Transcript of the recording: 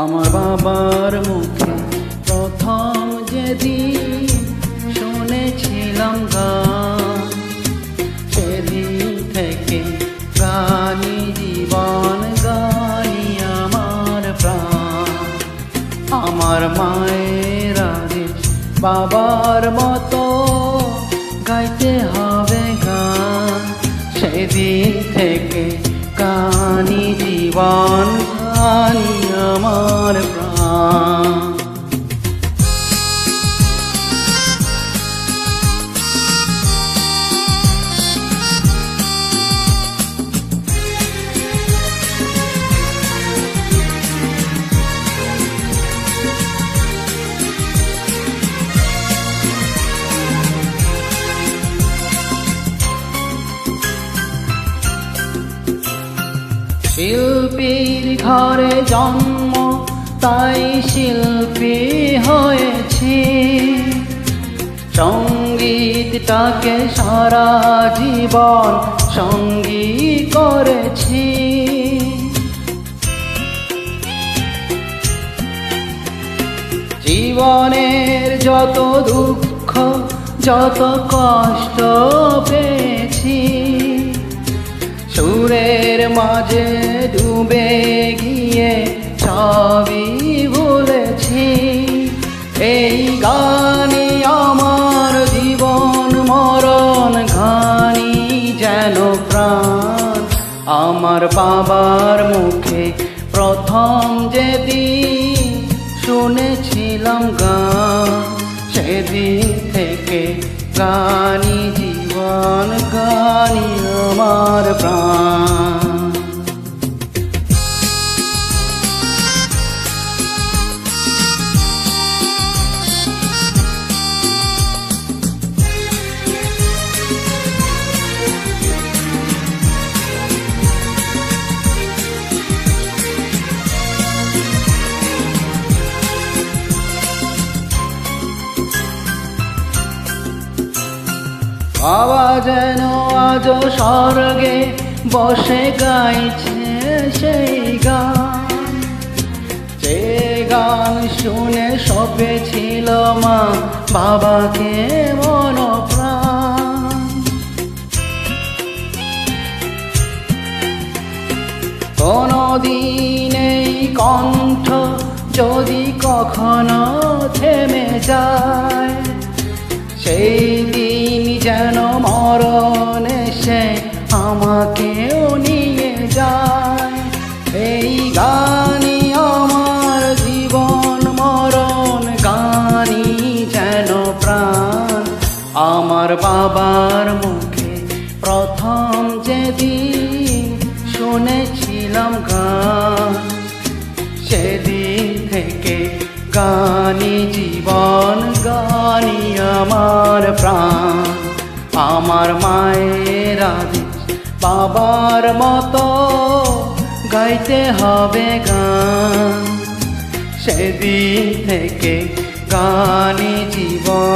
আমার বাবার মুখে প্রথম যেদিন শুনেছিলাম গান, সেদিন থেকে গানি জীবন, গানি আমার প্রাণ। আমার মায়ের আদেশ বাবার মতো গাইতে হবে গান, সেদিন থেকে গানি জীবন, গানি আমার প্রাণ। শিল্পীর ঘরে জন্ম, তাই শিল্পী হয়েছি। সঙ্গীতটাকে সারা জীবন সঙ্গী করেছি। জীবনের যত দুঃখ, যত কষ্ট পেয়েছি, সুরের মাঝে ডুবে গিয়ে সবই ভুলেছি। এই গানি আমার জীবন মরণ, গানি যেন প্রাণ। আমার বাবার মুখে প্রথম যেদিন শুনেছিলাম গান, সেদিন থেকে গানি জীবন, গানি আমার প্রাণ। বাবা যেন আজ স্বর্গে বসে গাইছে সেই গান, যে গান শুনে সপেছিল মা বাবাকে মন প্রাণ। কোনদিন এই কণ্ঠ যদি কখনো থেমে যায়, সেই দিন যেন মরণ এসে আমাকেও নিয়ে যায়। এই গানি আমার জীবন মরণ, গানি যেন প্রাণ। আমার বাবার মুখে প্রথম যেদিন শুনেছিলাম গান, সেদিন থেকে গানি জীবন, গানি আমার প্রাণ। আমার মায়ের আদেশ বাবার মতো গাইতে হবে গান, সেদিন থেকে গানি জীবন,